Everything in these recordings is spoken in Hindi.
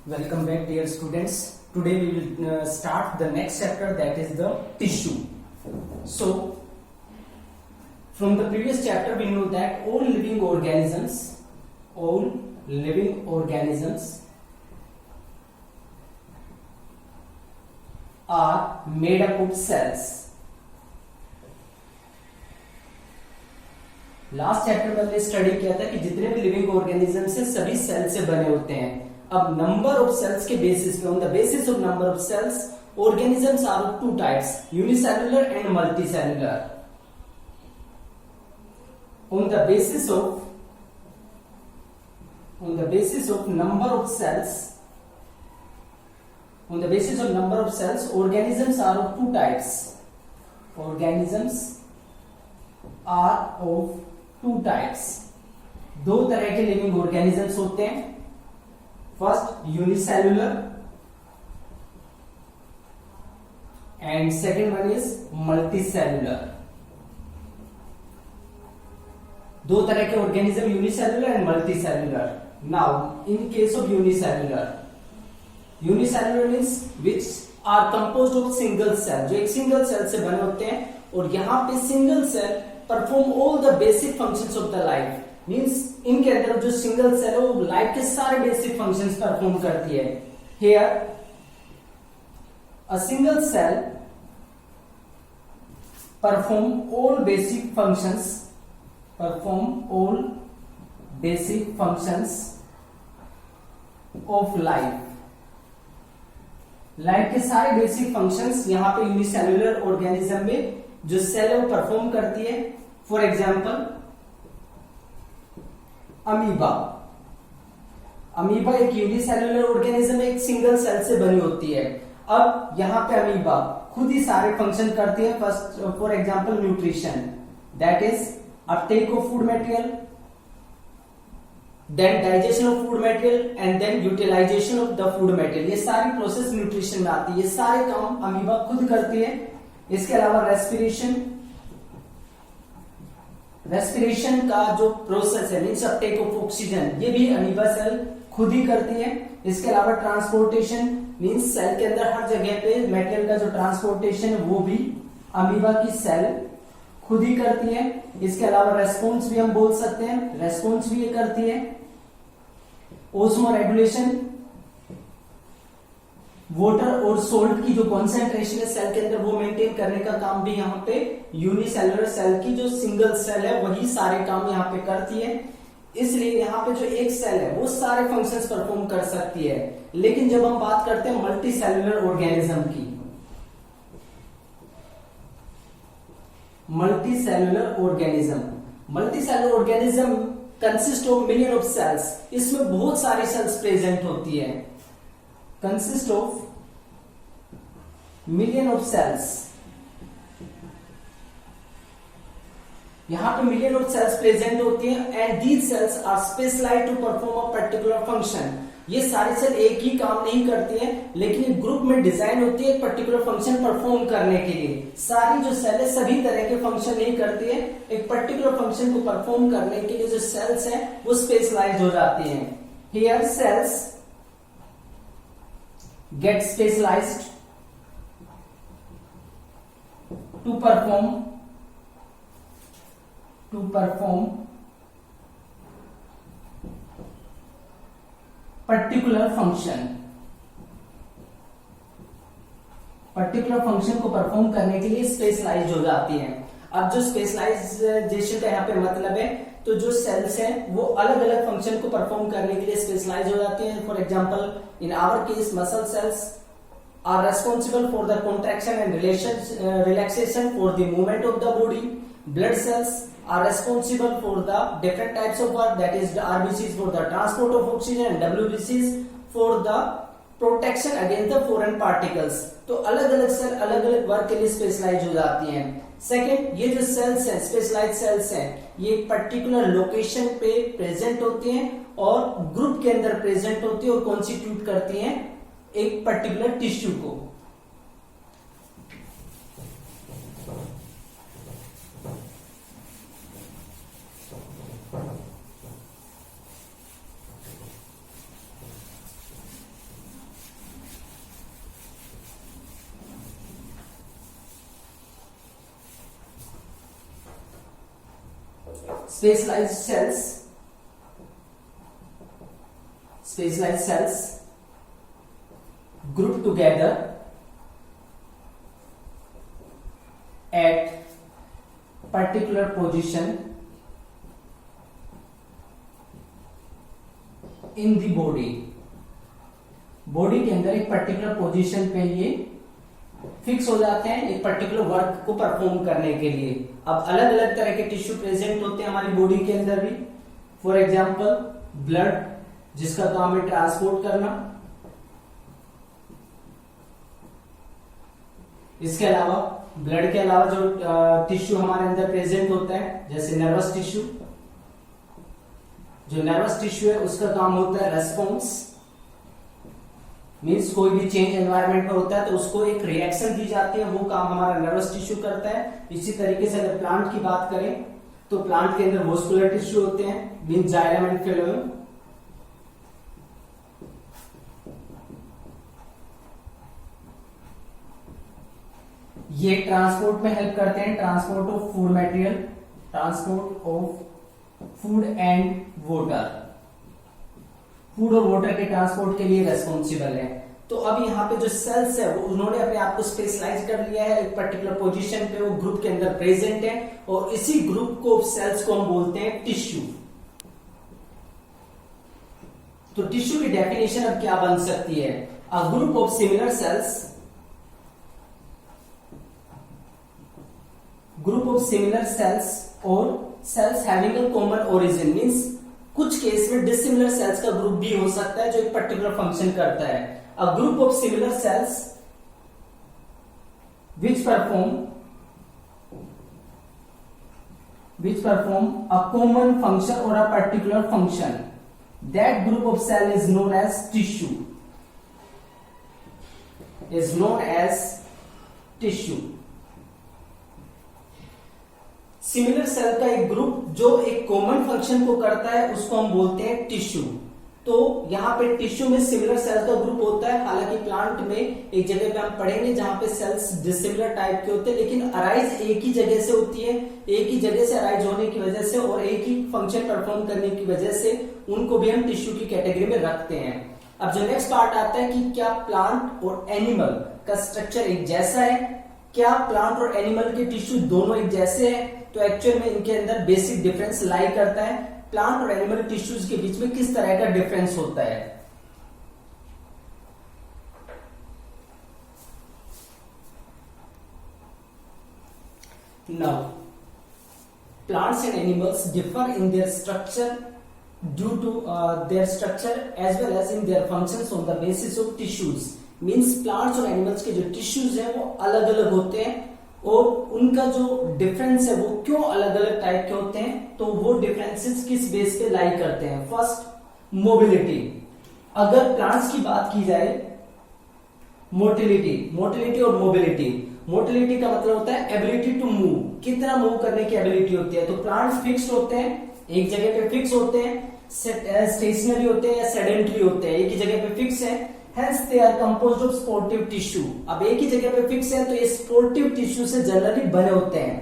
Welcome back, dear students. Today we will start the next chapter, that is the tissue. So, from the previous chapter we know that all living organisms are made up of cells. Last chapter में हमने स्टडी किया था कि जितने भी लिविंग ऑर्गेनिजम्स है सभी सेल से बने होते हैं. अब नंबर ऑफ सेल्स के बेसिस पे, on the basis of number of cells, organisms are of two types, unicellular and multicellular. On the basis of number of cells, organisms are of two types. दो तरह के लिविंग ऑर्गेनिजम्स होते हैं. First unicellular and second one is multicellular. दो तरह के organism unicellular and multicellular. Now in case of unicellular means which are composed of single cell, जो एक सिंगल सेल से बने होते हैं. और यहां पे single cell perform all the basic functions of the life. Means इनके अंदर जो सिंगल सेल है वो लाइफ के सारे बेसिक फंक्शंस परफॉर्म करती है. Here a single cell perform all basic functions of life. Life के सारे बेसिक फंक्शंस यहां पे यूनिसेल्युलर ऑर्गेनिज्म में जो सेल है वो परफॉर्म करती है. फॉर एग्जांपल अमीबा एक यूनिसेल्युलर ऑर्गेनिज्म है, एक सिंगल सेल से बनी होती है. अब यहां पे अमीबा खुद ही सारे फंक्शन करती है. First for example nutrition, that is uptake of food material, then digestion of food material and then utilisation of the food material. ये सारी प्रोसेस न्यूट्रिशन में आती है. ये सारे काम अमीबा खुद करती है. इसके अलावा रेस्पिरेशन का जो प्रोसेस है, मीन्स अपटेक ऑफ ऑक्सीजन, ये भी अमीबा सेल खुद ही करती है. इसके अलावा ट्रांसपोर्टेशन, मीन्स सेल के अंदर हर जगह पे मेटेरियल का जो ट्रांसपोर्टेशन है वो भी अमीबा की सेल खुद ही करती है. इसके अलावा रेस्पॉन्स भी हम बोल सकते हैं, रेस्पॉन्स भी ये करती है. ओस्मो रेगुलेशन, वाटर और सोल्ट की जो कॉन्सेंट्रेशन है सेल के अंदर वो मेंटेन करने का काम भी यहाँ पे यूनिसेल्युलर सेल की जो सिंगल सेल है वही सारे काम यहाँ पे करती है. इसलिए यहाँ पे जो एक सेल है वो सारे फंक्शंस परफॉर्म कर सकती है. लेकिन जब हम बात करते हैं मल्टीसेल्युलर ऑर्गेनिज्म की, multicellular organism consist of million of cells. इसमें बहुत सारी सेल्स प्रेजेंट होती है. Consist of million of cells. यहां पे मिलियन ऑफ सेल्स प्रेजेंट होती हैं and these cells are specialised to perform a particular function. ये सारी सेल एक ही काम नहीं करती हैं, लेकिन एक ग्रुप में डिजाइन होती है एक पर्टिकुलर फंक्शन परफॉर्म करने के लिए. सारी जो सेल है सभी तरह के फंक्शन नहीं करती है. एक पर्टिकुलर फंक्शन को परफॉर्म करने के लिए जो सेल्स हैं वो स्पेशलाइज्ड हो जाती हैं. Here cells get specialised to perform particular function को परफॉर्म करने के लिए स्पेशलाइज हो जाती हैं. अब जो स्पेशलाइजेशन का यहाँ पे मतलब है, तो जो सेल्स हैं वो अलग अलग फंक्शन को परफॉर्म करने के लिए स्पेशलाइज हो जाती हैं. For example in our case muscle cells are responsible for the contraction and relaxation for the movement of the body. Blood cells are responsible for the different types of work, that is the RBCs for the transport of oxygen and WBCs for the protection against the foreign particles. तो अलग अलग सेल अलग अलग वर्क के लिए स्पेशलाइज हो जाती हैं. सेकेंड, ये जो सेल्स हैं स्पेशलाइज सेल्स हैं, ये एक पर्टिकुलर लोकेशन पे प्रेजेंट होती हैं और ग्रुप के अंदर प्रेजेंट होती है और कॉन्स्टिट्यूट करती हैं एक पर्टिकुलर टिश्यू को. specialized cells group together at particular position in the body के अंदर एक पर्टिकुलर पोजीशन पे ये फिक्स हो जाते हैं एक पर्टिकुलर वर्क को परफॉर्म करने के लिए। अब अलग अलग तरह के टिश्यू प्रेजेंट होते हैं हमारी बॉडी के अंदर भी। फॉर एग्जांपल ब्लड, जिसका काम है ट्रांसपोर्ट करना। इसके अलावा ब्लड के अलावा जो टिश्यू हमारे अंदर प्रेजेंट होता है, जैसे नर्वस टिश्यू। जो नर्वस टिश्यू है उसका काम होता है रेस्पॉन्स, मीन्स कोई भी चेंज एनवायरनमेंट में होता है तो उसको एक रिएक्शन दी जाती है, वो काम हमारा नर्वस टिश्यू करता है। इसी तरीके से अगर प्लांट की बात करें तो प्लांट के अंदर वॉस्कुलर टिश्यू होते हैं, मीन्स जाइलम एंड फ्लोएम। ये ट्रांसपोर्ट में हेल्प करते हैं, transport of food material, transport of food and water. Food और वाटर के ट्रांसपोर्ट के लिए रेस्पॉन्सिबल है। तो अब यहाँ पे जो सेल्स है वो उन्होंने अपने आप को स्पेशलाइज कर लिया है एक पर्टिकुलर पोजीशन पे, वो ग्रुप के अंदर प्रेजेंट है और इसी ग्रुप को सेल्स को हम बोलते हैं टिश्यू। तो टिश्यू की डेफिनेशन अब क्या बन सकती है? A group of similar cells, group of similar cells और cells having a common origin, means कुछ केस में डिसिमिलर सेल्स का ग्रुप भी हो सकता है जो एक पर्टिकुलर फंक्शन करता है। A group of similar sales which perform a common function or a particular function, that group of cell is known as tissue, is known as tissue। Similar cell का एक ग्रुप जो एक कॉमन फंक्शन को करता है उसको हम बोलते हैं टिश्यू। तो यहाँ पे टिश्यू में सिमिलर सेल का ग्रुप होता है। हालांकि प्लांट में एक जगह पे हम पढ़ेंगे जहां पे सेल्स डिसिमिलर टाइप के होते हैं, लेकिन अराइज एक ही जगह से होती है, एक ही जगह से अराइज होने की वजह से और एक ही फंक्शन परफॉर्म करने की वजह से उनको भी हम टिश्यू की कैटेगरी में रखते हैं। अब जो नेक्स्ट पार्ट आता है कि क्या प्लांट और एनिमल का स्ट्रक्चर एक जैसा है, क्या प्लांट और एनिमल के टिश्यू दोनों एक जैसे हैं? तो एक्चुअल में इनके अंदर बेसिक डिफरेंस लाई करता है। प्लांट और एनिमल टिश्यूज के बीच में किस तरह का डिफरेंस होता है? Now plants and animals differ in their structure due to their structure as well as in their functions on the basis of tissues। Means plants और एनिमल्स के जो टिश्यूज हैं वो अलग अलग होते हैं और उनका जो डिफरेंस है वो क्यों अलग अलग टाइप के होते हैं, तो वो डिफरेंसेस किस बेस पे लाई करते हैं? First, mobility. अगर प्लांट्स की बात की जाए, मोटिलिटी और मोबिलिटी। मोटिलिटी का मतलब होता है एबिलिटी टू मूव, कितना मूव करने की एबिलिटी होती है। तो प्लांट्स फिक्स्ड होते हैं, एक जगह पे फिक्स होते हैं, स्टेशनरी होते हैं या सेडेंटरी होते हैं, एक ही जगह पे फिक्स है। Hence they are composed of sportive tissue। अब एक ही जगह पे फिक्स है तो ये स्पोर्टिव टिश्यू से जनरली बने होते हैं।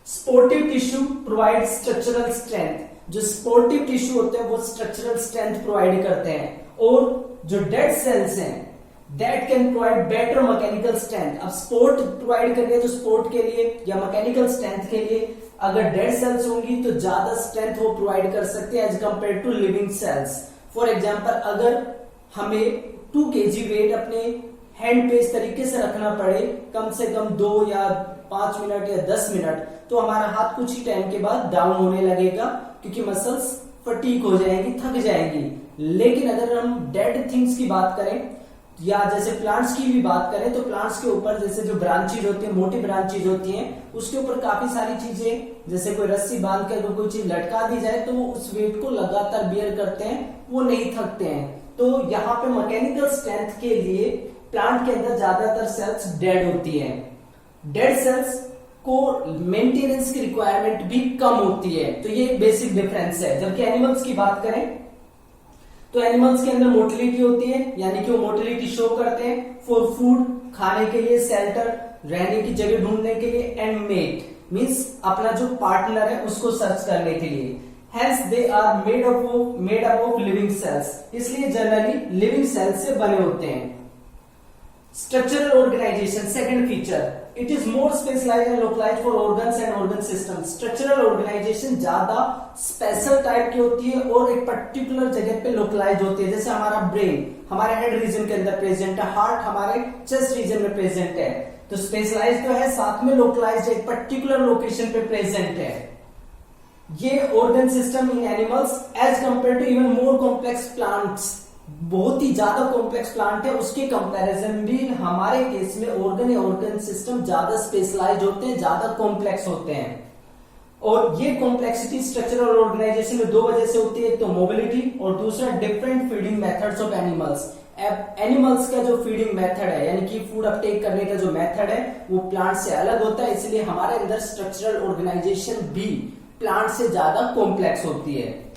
Sportive tissue provide structural strength. जो स्पोर्टिव टिश्यू होते हैं वो स्ट्रक्चरल स्ट्रेंथ प्रोवाइड करते हैं। और जो डेड सेल्स हैं that can provide better mechanical strength. अब स्पोर्ट प्रोवाइड कर रही है तो स्पोर्ट के लिए या मैकेनिकल स्ट्रेंथ के लिए अगर डेड सेल्स होंगी तो ज्यादा स्ट्रेंथ वो प्रोवाइड कर सकते हैं as compare to living cells. For example, अगर हमें 2 kg वेट अपने हैंड पे इस तरीके से रखना पड़े कम से कम 2 या 5 मिनट या 10 मिनट, तो हमारा हाथ कुछ ही टाइम के बाद डाउन होने लगेगा क्योंकि मसल्स फटीक हो जाएंगी, थक जाएंगी। लेकिन अगर हम डेड थिंग्स की बात करें या जैसे प्लांट्स की भी बात करें तो प्लांट्स के ऊपर जैसे जो ब्रांचेज होती है, मोटी ब्रांचेज होती हैं, उसके ऊपर काफी सारी चीजें जैसे कोई रस्सी बांध कर अगर कोई चीज लटका दी जाए तो वो उस वेट को लगातार बियर करते हैं, वो नहीं थकते हैं। तो यहाँ पे मैकेनिकल स्ट्रेंथ के लिए प्लांट के अंदर ज्यादातर सेल्स डेड होती हैं। डेड सेल्स को मेंटेनेंस की रिक्वायरमेंट भी कम होती है, तो ये बेसिक डिफरेंस है। जबकि एनिमल्स की बात करें तो एनिमल्स के अंदर मोटिलिटी होती है, यानी कि वो मोटिलिटी शो करते हैं फॉर फूड, खाने के लिए, शेल्टर, रहने की जगह ढूंढने के लिए, एंड मेट, मीन्स अपना जो पार्टनर है उसको सर्च करने के लिए। Hence they are made up of living cells, इसलिए जनरली लिविंग सेल्स से बने होते हैं। Structural organisation, second feature, it is more specialised and localised for organs and organ system. Structural organisation ज्यादा स्पेशल टाइप की होती है और एक पर्टिकुलर जगह पे लोकलाइज होती है। जैसे हमारा ब्रेन हमारे हेड रीजन के अंदर प्रेजेंट है, हार्ट हमारे चेस्ट रीजन में प्रेजेंट है, तो स्पेशलाइज तो है, साथ में लोकलाइज एक पर्टिकुलर लोकेशन पे प्रेजेंट है। ये organ system in animals as compare to even more complex plants, बहुत ही ज्यादा कॉम्प्लेक्स प्लांट है, उसके कंपैरिजन भी हमारे केस में ऑर्गन या ऑर्गन सिस्टम ज्यादा स्पेशलाइज होते हैं, ज्यादा कॉम्प्लेक्स होते हैं। और ये कॉम्प्लेक्सिटी स्ट्रक्चरल ऑर्गेनाइजेशन में दो वजह से होती है, एक तो मोबिलिटी और दूसरा different feeding methods of animals. Animals का जो फीडिंग मेथड है यानी कि फूड अपटेक करने का जो मेथड है वो प्लांट से अलग होता है, इसलिए हमारे अंदर स्ट्रक्चरल ऑर्गेनाइजेशन भी प्लांट से ज्यादा कॉम्प्लेक्स होती है।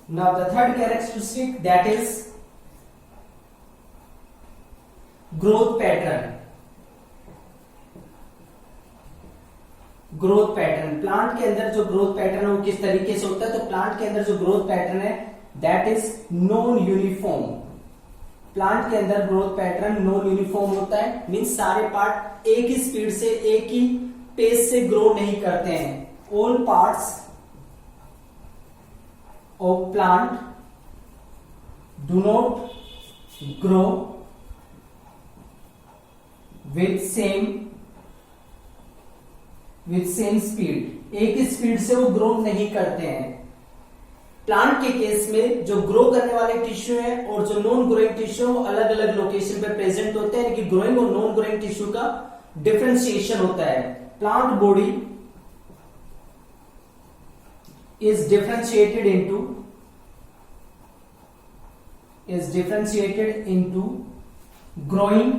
Now the third characteristic, that is growth pattern. Growth pattern, plant के अंदर जो ग्रोथ पैटर्न है वो किस तरीके से होता है, तो प्लांट के अंदर जो ग्रोथ पैटर्न है that is non uniform. Plant के अंदर ग्रोथ पैटर्न नॉन यूनिफॉर्म होता है, मींस सारे पार्ट एक ही स्पीड से एक ही पेस से ग्रो नहीं करते हैं। All parts of plant do not grow with same speed, एक ही स्पीड से वो ग्रो नहीं करते हैं। प्लांट के केस में जो ग्रो करने वाले टिश्यू है और जो नॉन ग्रोइंग टिश्यू है वो अलग अलग लोकेशन पे प्रेजेंट होते हैं, यानी कि ग्रोइंग और नॉन ग्रोइंग टिश्यू का डिफरेंशिएशन होता है। Plant body is differentiated into growing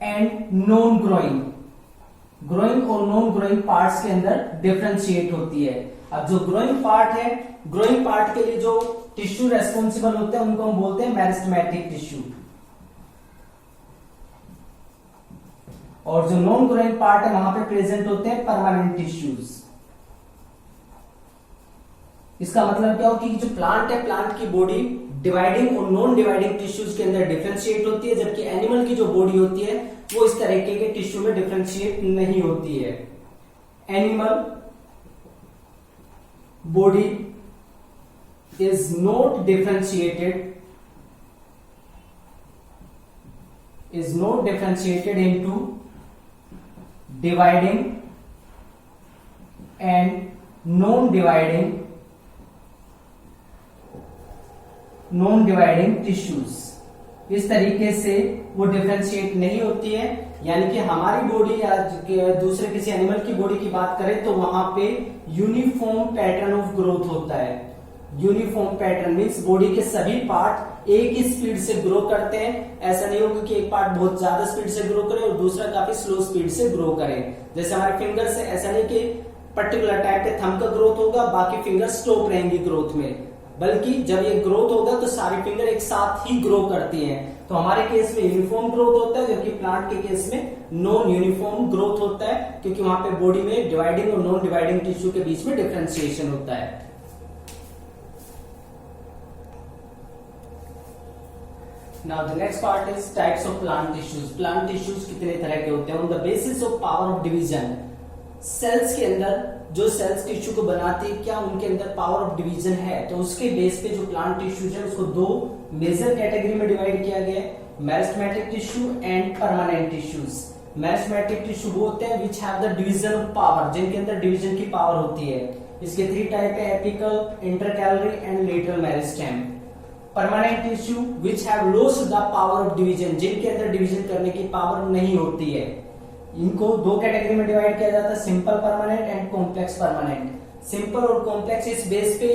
and non growing। Growing और नॉन ग्रोइंग पार्ट्स के अंदर डिफरेंशिएट होती है। अब जो ग्रोइंग पार्ट है, ग्रोइंग पार्ट के लिए जो टिश्यू रेस्पॉन्सिबल होते हैं उनको हम बोलते हैं मेरिस्टेमेटिक टिश्यू, और जो नॉन ग्रोइंग पार्ट है वहां पे प्रेजेंट होते हैं परमानेंट टिश्यूज। इसका मतलब क्या हो कि जो प्लांट है, प्लांट की बॉडी डिवाइडिंग और नॉन डिवाइडिंग टिश्यूज के अंदर डिफरेंशिएट होती है, जबकि एनिमल की जो बॉडी होती है वो इस तरीके के टिश्यू में डिफरेंशिएट नहीं होती है। Animal body is not differentiated into dividing and non dividing tissues. इस तरीके से वो डिफरेंशिएट नहीं होती है, यानी कि हमारी बॉडी या दूसरे किसी एनिमल की बॉडी की बात करें तो वहां पे यूनिफॉर्म पैटर्न ऑफ ग्रोथ होता है। यूनिफॉर्म पैटर्न मीन्स बॉडी के सभी पार्ट एक ही स्पीड से ग्रो करते हैं। ऐसा नहीं होगा कि एक पार्ट बहुत ज्यादा स्पीड से ग्रो करे और दूसरा काफी स्लो स्पीड से ग्रो करे। जैसे हमारे फिंगर से ऐसा नहीं कि पर्टिकुलर टाइप के थंब का ग्रोथ होगा, बाकी फिंगर स्टॉप रहेंगी ग्रोथ में, बल्कि जब ये ग्रोथ होगा तो सारी फिंगर एक साथ ही ग्रो करती हैं। तो हमारे केस में यूनिफॉर्म ग्रोथ होता है, जबकि प्लांट के केस में नॉन यूनिफॉर्म ग्रोथ होता है, क्योंकि वहां पे बॉडी में डिवाइडिंग और नॉन डिवाइडिंग टिश्यू के बीच में डिफरेंशिएशन होता है। Now the next part is types of plant tissues. Plant tissues कितने तरह के होते हैं? On the basis of power of division, cells के अंदर जो सेल्स टिश्यू को बनाती है क्या उनके अंदर पावर ऑफ डिवीजन है, तो उसके बेस पे जो प्लांट टिश्यूज है उसको दो मेजर कैटेगरी में डिवाइड किया गया है, meristematic tissue and permanent tissues. Meristematic tissue वो होते हैं which have the division of power, जिनके अंदर डिवीजन की पावर होती है। इसके 3 टाइप है, apical, intercalary and lateral meristem. Permanent tissue which have lost the power of division, जिनके अंदर डिवीजन करने की पावर नहीं होती है। इनको दो कैटेगरी में डिवाइड किया जाता है, simple permanent and complex permanent. Simple और कॉम्प्लेक्स इस बेस पे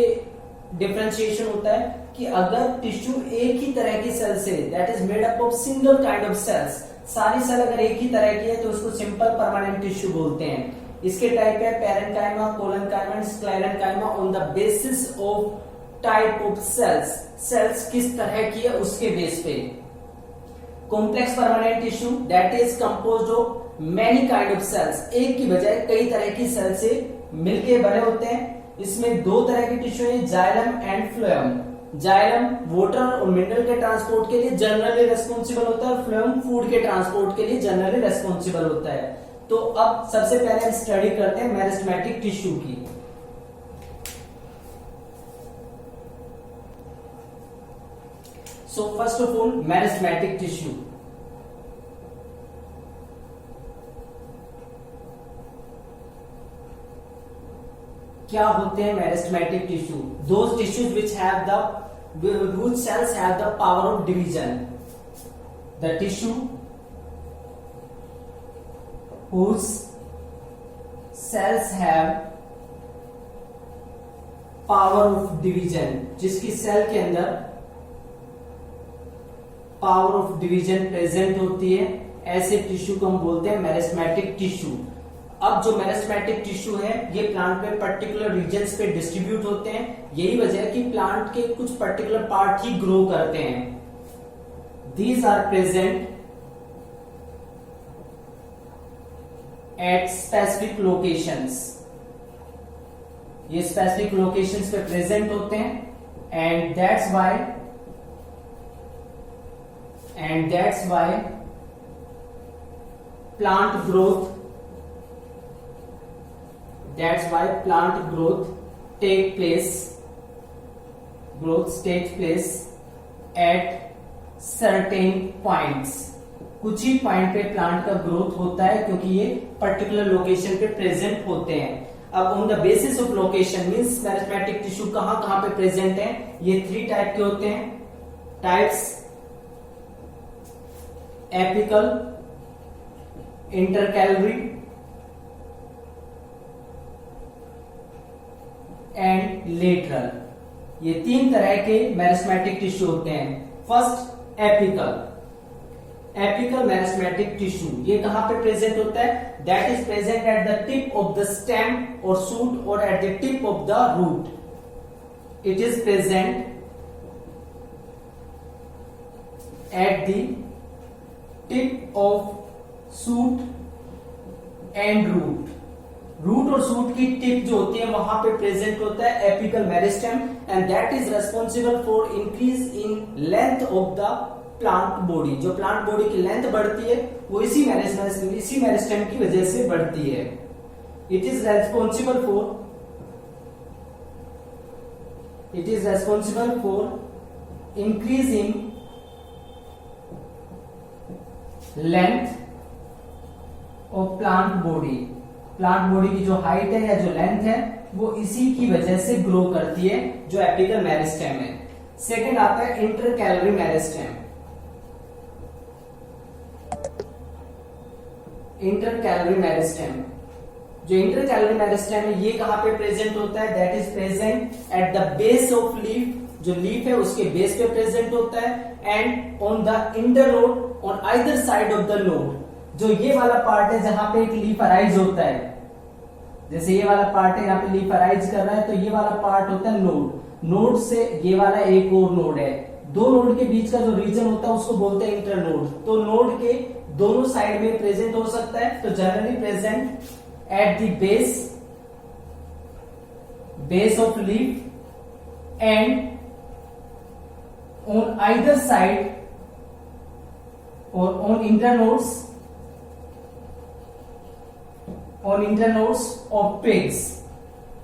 डिफरेंशिएशन होता है कि अगर टिश्यू एक ही तरह की सेल से, that is made up of single kind of cells, सारी सेल अगर एक ही तरह की है तो उसको सिंपल परमानेंट टिश्यू बोलते हैं। इसके टाइप है parenchyma, collenchyma and sclerenchyma on the basis of type of cells, cells किस तरह की है उसके बेस पे। Complex permanent tissue that is composed of many kind of cells, एक की बजाय कई तरह की सेल से मिलके बने होते हैं। इसमें दो तरह के टिश्यू है, xylem and phloem. Xylem water और मिनरल के ट्रांसपोर्ट के लिए जनरली रेस्पॉन्सिबल होता है और फ्लोएम फूड के ट्रांसपोर्ट के लिए जनरली रेस्पॉन्सिबल होता है। तो अब सबसे पहले हम स्टडी करते हैं मेरिस्टेमेटिक टिश्यू की। So first of all meristematic tissue. क्या होते हैं meristematic tissue? Those tissues which have the whose cells have the power of division. The tissue whose cells have power of division, जिसकी सेल के अंदर पावर ऑफ डिवीजन प्रेजेंट होती है, ऐसे टिश्यू को हम बोलते हैं मेरिस्टेमेटिक टिश्यू। अब जो मेरिस्टेमेटिक टिश्यू है ये प्लांट पे पर्टिकुलर रीजन्स पे डिस्ट्रीब्यूट होते हैं। यही वजह है कि प्लांट के कुछ पर्टिकुलर पार्ट ही ग्रो करते हैं। These are present at specific locations, ये स्पेसिफिक लोकेशंस पे प्रेजेंट होते हैं and that's why plant growth That's why plant growth takes place at certain points. कुछ ही पॉइंट पे प्लांट का ग्रोथ होता है क्योंकि ये पर्टिकुलर लोकेशन पे प्रेजेंट होते हैं। अब on the basis of location means meristematic tissue कहां कहां पे प्रेजेंट है। ये 3 टाइप के होते हैं। Types apical, intercalary and lateral, ये 3 तरह के मेरिस्टेमेटिक टिश्यू होते हैं। फर्स्ट एपिकल मेरिस्टेमेटिक टिश्यू, ये कहां पे प्रेजेंट होता है? That is present at the tip of the stem और शूट और at the tip of the root. It is present at the tip of shoot and root. Root और शूट की टिप जो होती है वहां पे प्रेजेंट होता है apical meristem and that is responsible for increase in length of the plant body. जो प्लांट बॉडी की लेंथ बढ़ती है वो इसी मेरिस्टेम की वजह से बढ़ती है। It is responsible for increasing length of plant body. Plant body की जो हाइट है या जो लेंथ है वो इसी की वजह से ग्रो करती है, जो एपिकल मेरिस्टेम है। सेकंड आता है इंटरकैलरी मेरिस्टेम। इंटरकैलरी मेरिस्टेम, जो इंटरकैलरी मेरिस्टेम है ये कहां पे प्रेजेंट होता है? That is present at the base of leaf, जो लीफ है उसके बेस पे प्रेजेंट होता है and on the internode on either side of the node. जो ये वाला पार्ट है जहां पे एक लीफ अराइज होता है, जैसे ये वाला पार्ट है यहाँ पे लीफ अराइज कर रहा है, तो ये वाला पार्ट होता है नोड। नोड से ये वाला एक और नोड है, 2 नोड के बीच का जो रीजन होता है उसको बोलते हैं इंटरनोड। तो नोड के दोनों साइड में प्रेजेंट हो सकता है, तो generally present at the base of leaf and on either side और on internodes of twigs।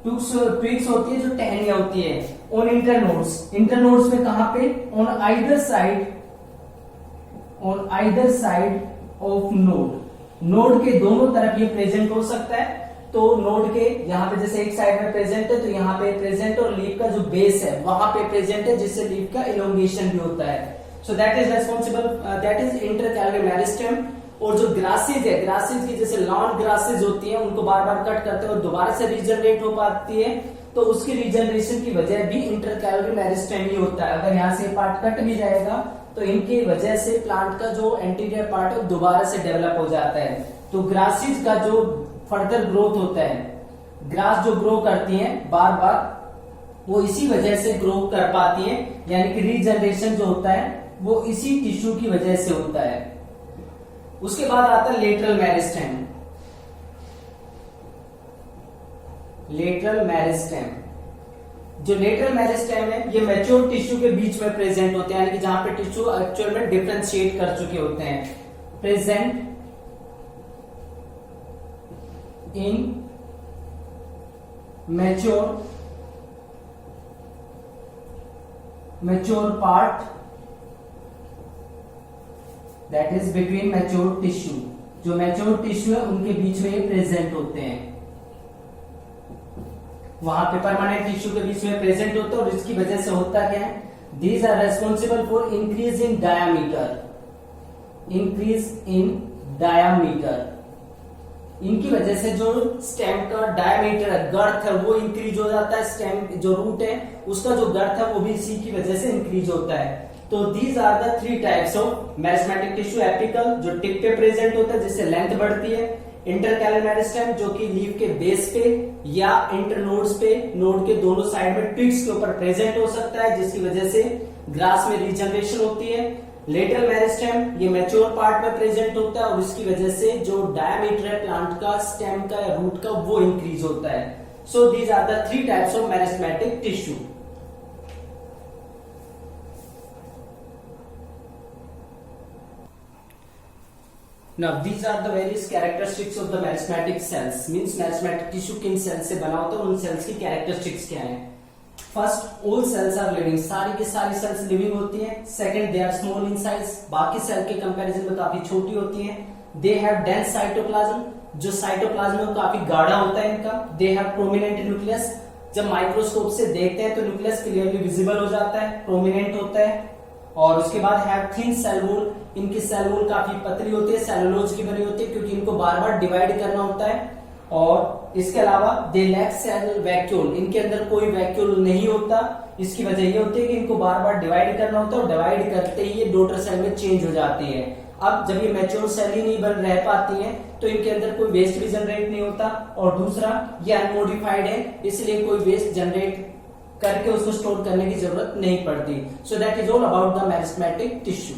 Twigs होती है जो टहनियां होती है। ऑन इंटरनोड्स में कहां पे? On either side of node के दोनों तरफ ये प्रेजेंट हो सकता है। तो नोड के यहाँ पे जैसे एक साइड में प्रेजेंट है तो यहाँ पे प्रेजेंट, और लीफ का जो बेस है वहां पे प्रेजेंट है, जिससे लीफ का इलोंगेशन भी होता है। So that is responsible, that is intercalary meristem. और जो ग्रासेज है, ग्रासेज की जैसे लॉन ग्रासेज होती है उनको बार बार कट करते हैं और दोबारा से रीजनरेट हो पाती है, तो उसकी रीजनरेशन की वजह भी इंटरकैलरी मेरिस्टेम ही होता है। अगर यहाँ से पार्ट कट भी जाएगा तो इनकी वजह से प्लांट का जो एंटीरियर पार्ट है दोबारा से डेवलप हो जाता है। तो ग्रासेज का जो फर्दर ग्रोथ होता है। ग्रास जो ग्रो करती हैं बार बार, वो इसी वजह से ग्रो कर पाती हैं, यानी कि रीजनरेशन जो होता है वो इसी टिश्यू की वजह से होता है। उसके बाद आता है लेटरल मेरिस्टेम। लेटरल मेरिस्टेम, जो लेटरल मेरिस्टेम है ये मैच्योर टिश्यू के बीच में प्रेजेंट होते हैं, यानी कि जहां पे टिश्यू एक्चुअल में डिफरेंशिएट कर चुके होते हैं। Present in mature part that is between mature tissue, जो मैच्योर टिश्यू है उनके बीच में ये प्रेजेंट होते हैं। वहां पे परमानेंट टिश्यू के बीच में प्रेजेंट होते हैं और इसकी वजह से होता क्या है, these are responsible for increase in diameter. इनकी वजह से जो स्टेम का डायमीटर है, गर्थ है, वो इंक्रीज हो जाता है। स्टेम जो रूट है उसका जो गर्थ है वो भी इसी की वजह से इंक्रीज होता है। तो these are the 3 types of meristematic tissue. Apical जो टिप पे प्रेजेंट होता है जिससे लेंथ बढ़ती है, इंटरकैलर मेरिस्टेम जो कि लीफ के बेस पे या इंटरनोड्स पे, नोड के दोनों साइड में ट्विग्स के ऊपर प्रेजेंट हो सकता है, जिसकी वजह से ग्रास में रीजनरेशन होती है। लेटरल मेरिस्टेम ये मैच्योर पार्ट में प्रेजेंट होता है और इसकी वजह से जो डायमीटर है प्लांट का, स्टेम का या रूट का, वो इंक्रीज होता है। So these are the 3 types of meristematic tissue. Now these are the various characteristics of the meristematic cells. Means meristematic tissue किन cells से बना होता है, उन cells की characteristics क्या है। First, all cells are living. सारी की सारी cells living होती हैं। Second, they are small in size. बाकी cell के comparison में काफी छोटी होती हैं। They have dense cytoplasm. जो cytoplasm है वो काफी गाढ़ा होता है इनका। They have prominent nucleus. जब माइक्रोस्कोप से देखते हैं तो न्यूक्लियस क्लियरली विजिबल हो जाता है, प्रोमिनेंट होता है। और उसके बाद हैव थिन सेल वॉल, इनकी सेल वॉल काफी पतली होती है, सेलुलोज की बनी होती है, क्योंकि इनको बार बार डिवाइड करना होता है। और इसके अलावा दे लैक सेल वैक्यूल, इनके अंदर कोई वैक्यूल नहीं होता। इसकी वजह ये होती है कि इनको बार बार डिवाइड करना होता है और डिवाइड करते ही ये डॉटर सेल में चेंज हो जाती है। अब जब ये मैच्योर सेल ही नहीं बन रह पाती हैं तो इनके अंदर कोई वेस्ट भी जनरेट नहीं होता, और दूसरा ये अनमोडिफाइड है, इसलिए कोई वेस्ट जनरेट करके उसको स्टोर करने की जरूरत नहीं पड़ती। So that is all about the meristematic tissue.